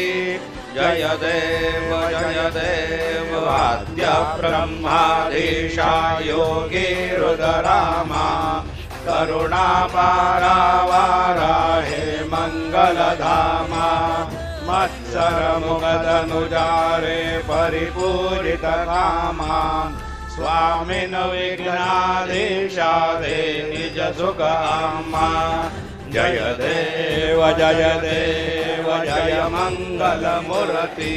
जय देव वाद्य ब्रह्माधीशा योगी रुद्रामा करुणा पारावारा हे मंगलधामा मत्सर मुगदनुजारे परिपूरित कामा स्वामिन विघ्नाधीशा दे निज सुखामा जय देव जय मंगल मूर्ति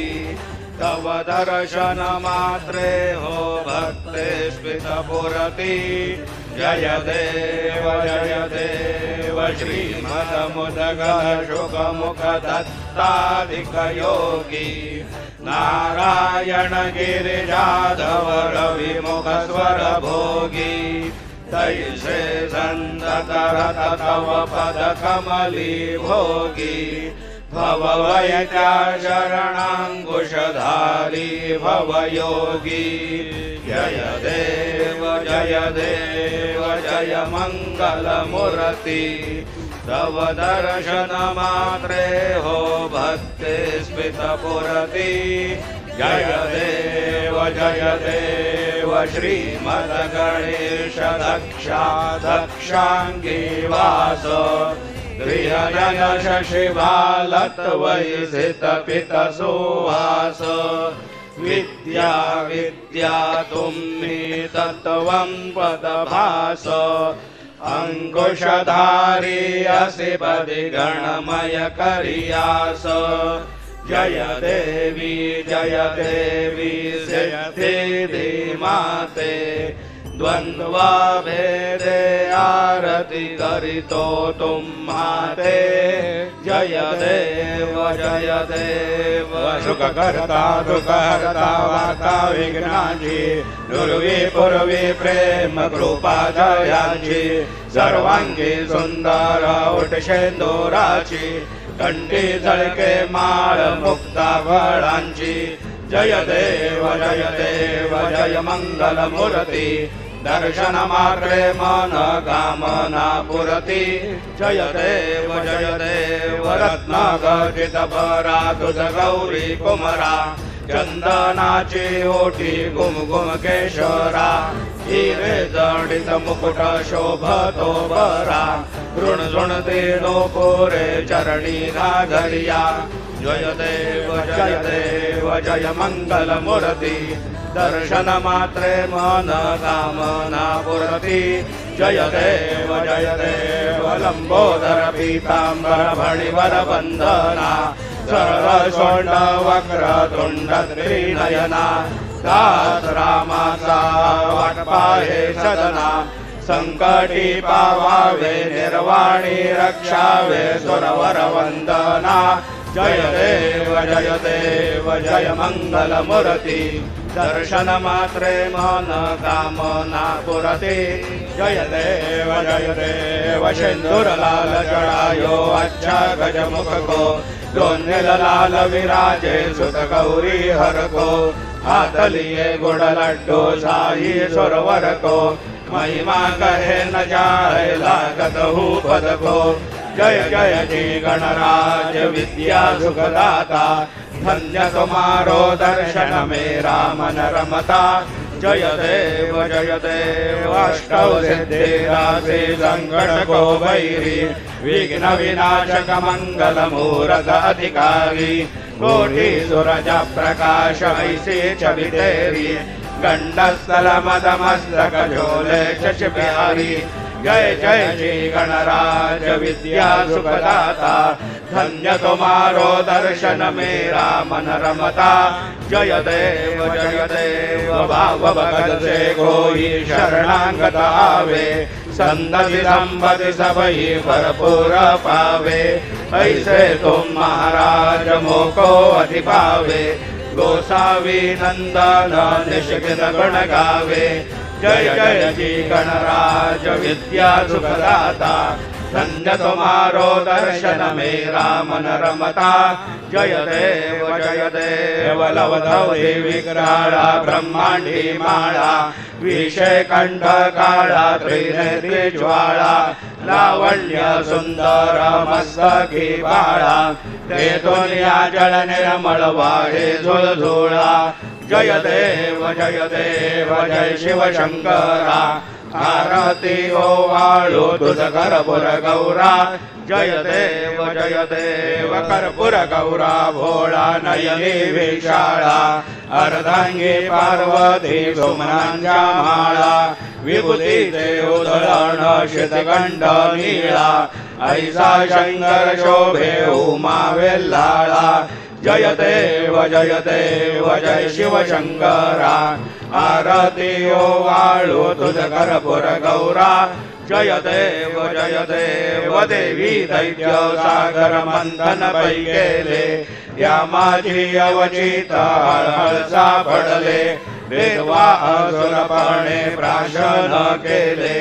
तव दर्शन मात्रे हो भक्ति स्फीत पुरति जय देव श्रीमद मुदगल शुक मुख दत्तादिक योगी नारायण गिरिजाधव रवि मुख स्वर भोगी तैसे संततरत तव पदकमली भोगी भववैद्या शरणाङ्कुशधारी भवयोगी जय देव जय मङ्गलमूर्ति तव दर्शन मात्रे हो भक्ति स्मितपुरति जय देव श्रीमद्गणेश दक्षाङ्गी वास गृहजन शशिबालत्वैसित पितसुवास विद्या तुम्हि तत्त्वं पदभास अंकुशधारी असि पदि गणमय करियास जय देवी सिद्धि माते द्वंद्वा भेदे आरती करितो तुम्हाते जय देव सुखकर्ता दुःखहर्ता वार्ता विघ्नाची दुर्वी पूर्वी प्रेम कृपा जयाची सर्वांगी सुंदर उठशेंदुराची कंठी झळके माळ मुक्ता फळांची जय देव जय मंगलमूर्ती दर्शन मात्रे मन कामना पुरती जय देव रत्नगर्जित परा तुझ गौरी कुमरा चंदनाची ओटी गुमगुम केशरा हिरे जडित मुकुट शोभतो बरा ऋणझुणते नोपुरे चरणी घागरिया जय देव जय मंगलमूर्ती दर्शन मात्रे मन कामना पुरती जय देव लंबोदर पीतांबर फणिवर वंदना सरळ सोंड वक्र तुंड त्रिनयना दास रामाचा वाटपाहे सदना संकटी पावावे निर्वाणी रक्षावे सुरवर वंदना जय देव जय मंगलमूर्ती दर्शन मात्रे मन कामना पुरती जय देव सिंदूर लाल जड़ायो अच्छा गजमुख को दोन्हिल लाल विराजे सुत गौरी हर को हाथ लिए गुड़ लड्डू शाही सुरवर को महिमा कहे न जाए लागत हूँ पद को जय जी गणराज विद्या सुखदाता धन्य तुम्हारो दर्शन मेरा मन रमता जय देव अष्टौ सिद्धिराशि संकट को वैरी विघ्न विनाशक मंगल मूरत अधिकारी कोटि सूरज प्रकाश ऐसी छवि तेरी गंडस्थल मदमस्तक झोले शशि बिहारी जय जी गणराज विद्या सुखदाता धन्य तुम्हारो दर्शन मेरा मन रमता जय देव भाव भगत से कोई शरणागत आवे संतति संपत्ति सबही भरपूर पावे ऐसे तुम महाराज मोको अधि पावे गोसावी नंदन निष्कित गुण गावे जय जी गणराज विद्या सुखदाता धन्य तुम्हारो दर्शन मेरा मन रमता जय देव लवधवती विकराळा ब्रह्मांडी माळा विषय कंठ काळा त्रिनेत्री ज्वाळा लावण्य सुंदर मस्तकी बाळा ते दुनिया जळ निर्मळ वाहे झुळझुळा जय देव जय शिव शंकरा आरती ओवाळू तुझ कर्पूर गौरा जय देव कर्पूर गौरा भोळा नयनी विशाळा अर्धांगी पार्वती सोमनांच्या माळा विभूतीचे उधळण शितगंड नीळा ऐसा शंकर शोभे उमा वेल्हाळा जय देव जय शिव शंकरा आरती ओवाळू तुझ कर्पूर गौरा जय देव देवी दैत्य सागर मंथन पै गेले या माझी अवचित हळहळ सापडले वेदवा असुरपणे प्राशन केले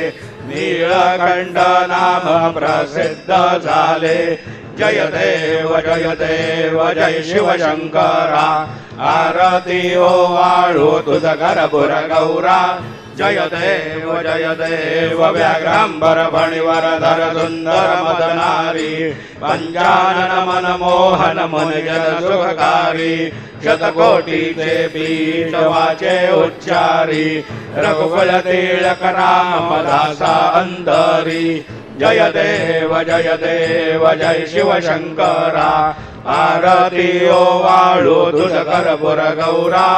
नीलकंठ नाम प्रसिद्ध झाले जय देव जय शिवशंकरा आरती ओ वाळू तुझ करपुर गौरा जय देव व्याघ्रांबर फणिवरधर सुंदर मदनारी पंचानन मनमोहन मन जन सुखकारी शतकोटीचे बीज वाचे उच्चारी रघुकुल तिलक राम दासा अंतरी जय देव जय शिवशंकरा आरती ओ वाळू तुझ करपुर गौरा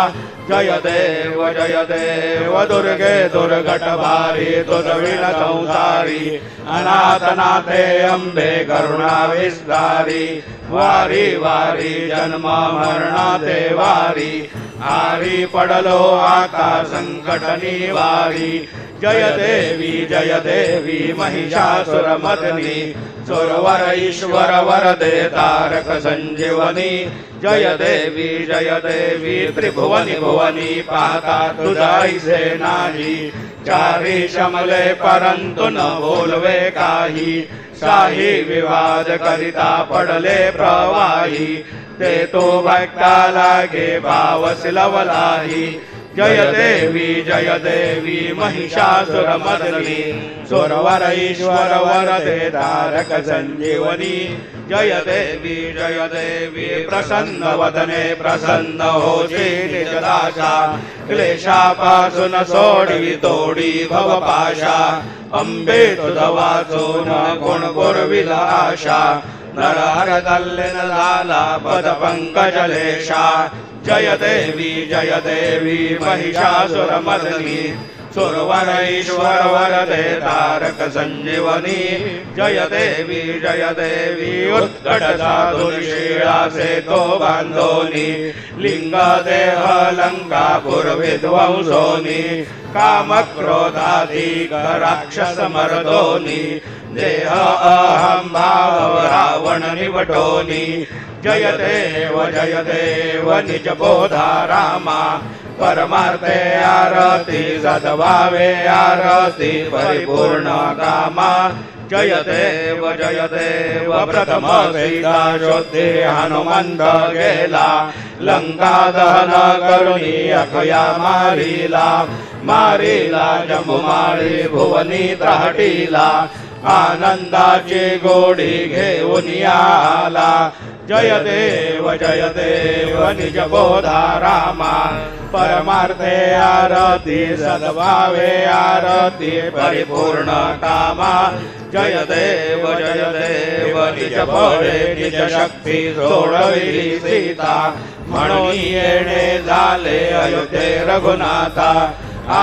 जय देव दुर्गे दुर्गट भारी तुझ विण संसारी अनाथनाथे अंबे करुणा विस्तारी वारी वारी जन्म मरणाते वारी आरी पडलो आता संकट निवारी जय देवी महिषासुरमर्दिनी सुरवर ईश्वर वरदे तारक संजीवनी जय देवी त्रिभुवनी भुवनी पाहता तुझाईसे नाही चारी शमले परंतु न बोलवे काही शाही विवाद करिता पडले प्रवाही ते तो भक्ता लागे भाव सिलवलाही जय देवी महिषासुरमर्दिनी सुरवर ईश्वर वरदे तारक संजीवनी जय देवी प्रसन्न वदने प्रसन्न होशी निजदाशा क्लेशापासून सोडवी तोडी भवपाशा अंबे तुझ वाचून गुण पुरविला आशा नरहर तल्लीन झाला पद पंकजलेशा जय देवी महिषासुरमर्दिनी सुरवर ईश्वर वरदे तारक संजीवनी जय देवी उत्कट साधुशीळासे तो बांधोनी लिंग देह लंकापुर विध्वंसोनी काम क्रोधाधिक राक्षस मर्दोनी देह अहम भाव रावण निवटोनी जय देव निज बोधा रामा परमार्थे आरती सद्भावे आरती परिपूर्ण कामा जय देव प्रथम सीता शोधे हनुमंत गेला लंका दहन करुणी अखया मारिला जंबुमाळी भुवनी त्राटीला आनंदाची गोडी घेऊन आला जय देव निज बोधा रामा परमार्थे आरती सद्भावे आरती परिपूर्ण कामा जय देव निज बळे निज शक्ती सोडविली सीता म्हणून येणे झाले अयोध्ये रघुनाथा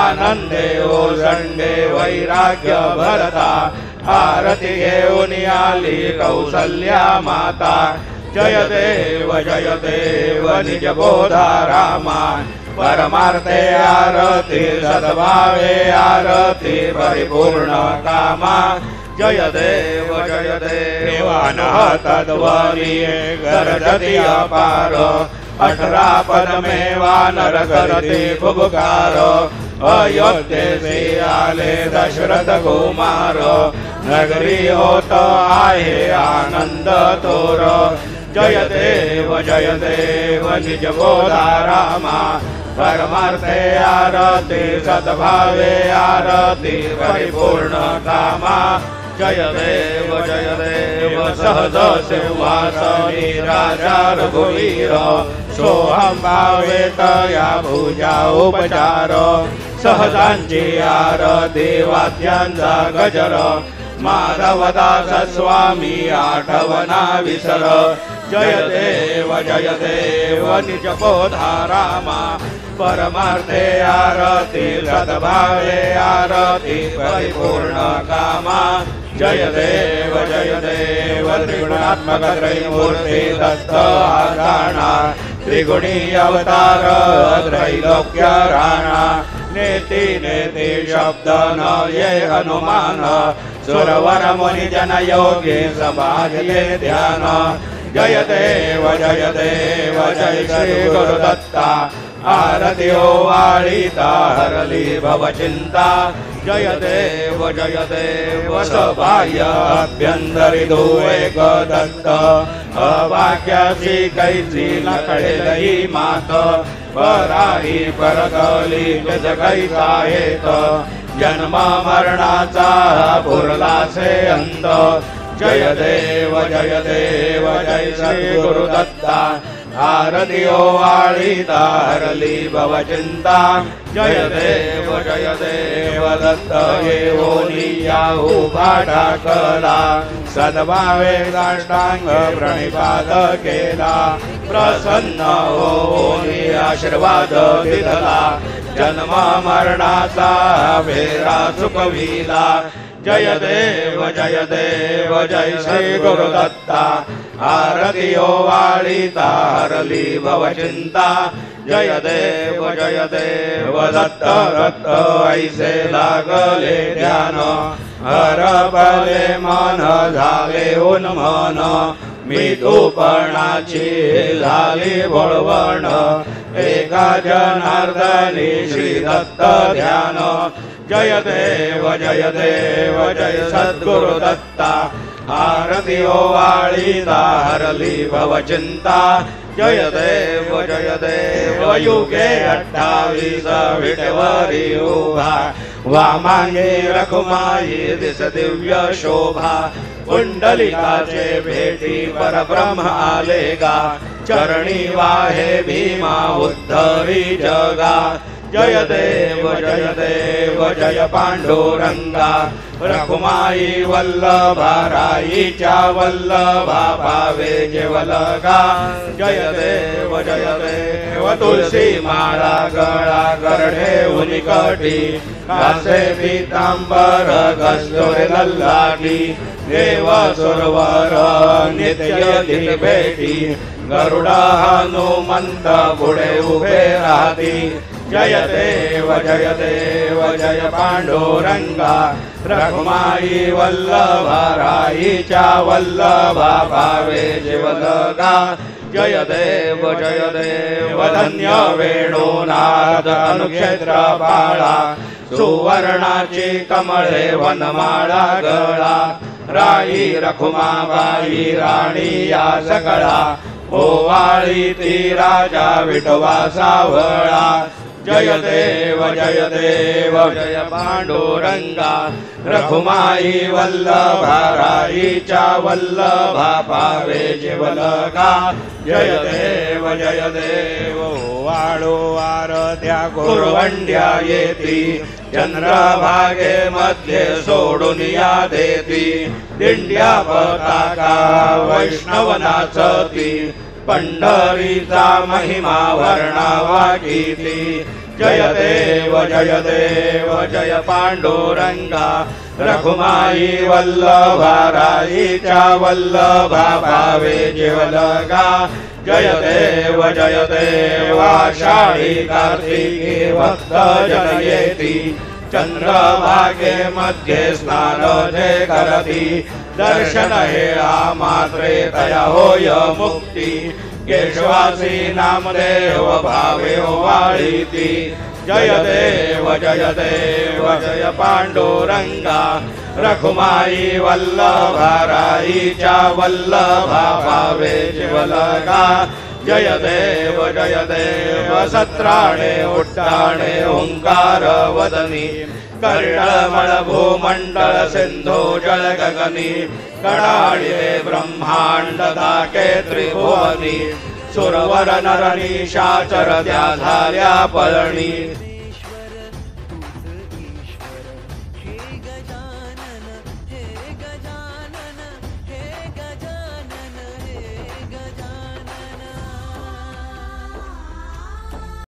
आनंदे ओसंडे वैराग्य भरता आरती घेऊन आली कौसल्या माता जय देव निज बोधा रामा परमार्थे आरती सद्भावे आरती परिपूर्ण कामा जय देव तद्वरी गरजति अपार 18 पद में वानर करते फुबकार अयोध्येसे आले दशरथ कुमार नगरी होत आहे आनंद तोर जय देव निज बोधा रामा परमार्थे आरती सद्भावे आरती परिपूर्ण कामा जय देव सहज सिंहासनी राजा रघुवीर सोहम भावे तया पूजा उपचार सहजांची आरती वाद्यांचा गजर माधवदास स्वामी आठवना विसर जय देव निज बोधा रामा परमार्थे आरती सद्भावे आरती परिपूर्ण कामा जय देव त्रिगुणात्मक त्रैमूर्ती दत्त आगाणा त्रिगुणी अवतार त्रैलोक्य राणा नेति नेति शब्द न ये हनुमान सुरवर मुनि जन योगी समाधिये ध्यान जय देव जय श्री गुरुदत्ता आरती ओवाळीता हरली भवचिंता जय देव सबाह्य अभ्यंतरी एक दत्त अवाक्याची कैची लकडेलही मात पराही परतली जगैचा हेत जन्म मरणाचा पुरलासे अंत जय देव जय श्री गुरुदत्ता आरती ओवाळीता हरली भवचिंता जय देव दत्त येऊनी याहू पाठा कला सद्भावे साष्टांग प्रणिपात केला प्रसन्न होऊनी आशीर्वाद दिला जन्म मरणाचा फेरा चुकविला जय देव जय श्री गुरुदत्ता आरती ओवाळीता हरली भवचिंता जय देव दत्त रत्त ऐसे लागले ध्यान हरपले मन झाले उन्मन मी तूपणाची झाली बोळवण एका जनार्दनी श्री दत्त ध्यान जय देव जय सद्गुरु दत्ता आरती ओवाळीता हरली भवचिंता जय देव युगे 28 विटेवरी उभा वामांगे रखुमाई दिस दिव्य शोभा कुंडलिकाचे भेटी परब्रह्म आले गा चरणी वाहे भीमा उद्धवी जगा जय देव जय पांडुरंगा रखुमाई वल्लभा राईच्या वल्लभा पावे जेवलगा जय देव तुलसी माळा गळा करडे उनिकटी कासे पीतांबर कस्तुरी लल्लाटी देव सुरवर नित्य दिल भेटी गरुडा हनुमंत पुढे उभे राहती जय देव जय पांडुरंगा रखुमाई वल्लभा राईच्या वल्लभा पावे जीवलगा जय देव धन्य वेणुनाद अनुक्षेत्र बाळा सुवर्णाची कमळे वनमाळा गळा राई रखुमाबाई राणी या सकळा ओवाळी ती राजा विठवा सावळा जय देव जय पांडुरंगा रखुमाई वल्लभा राईच्या वल्लभा पावे जीवलगा जय देव वाळो आरत्या कुरवंड्या येती चंद्रभागे मध्ये सोडून या देती दिंड्या पताका वैष्णव नाचती पंढरीचा महिमा वर्णावा गीती जय देव जय पांडुरंगा रखुमाई वल्लभा राईच्या वल्लभा पावे जीवलगा जय देव आषाढी कार्तिकी भक्त जन येती चंद्रभागे मध्ये स्नान जे करती दर्शन हेळा मात्रे तया होय मुक्ती केशवासी नामदेव भावे ओवाळीती जय देव जय पांडुरंगा रखुमाई वल्लभा राईच्या वल्लभा पावे जीवलगा जय देव सत्राणे उट्टाणे ओंकार वदनी कर्णमळ भूमंडळ सिंधू जळ गगनी कडाळी ब्रह्मांड दाके त्रिभुवनी सुरवर नर निशाचर त्या झाल्या पळणी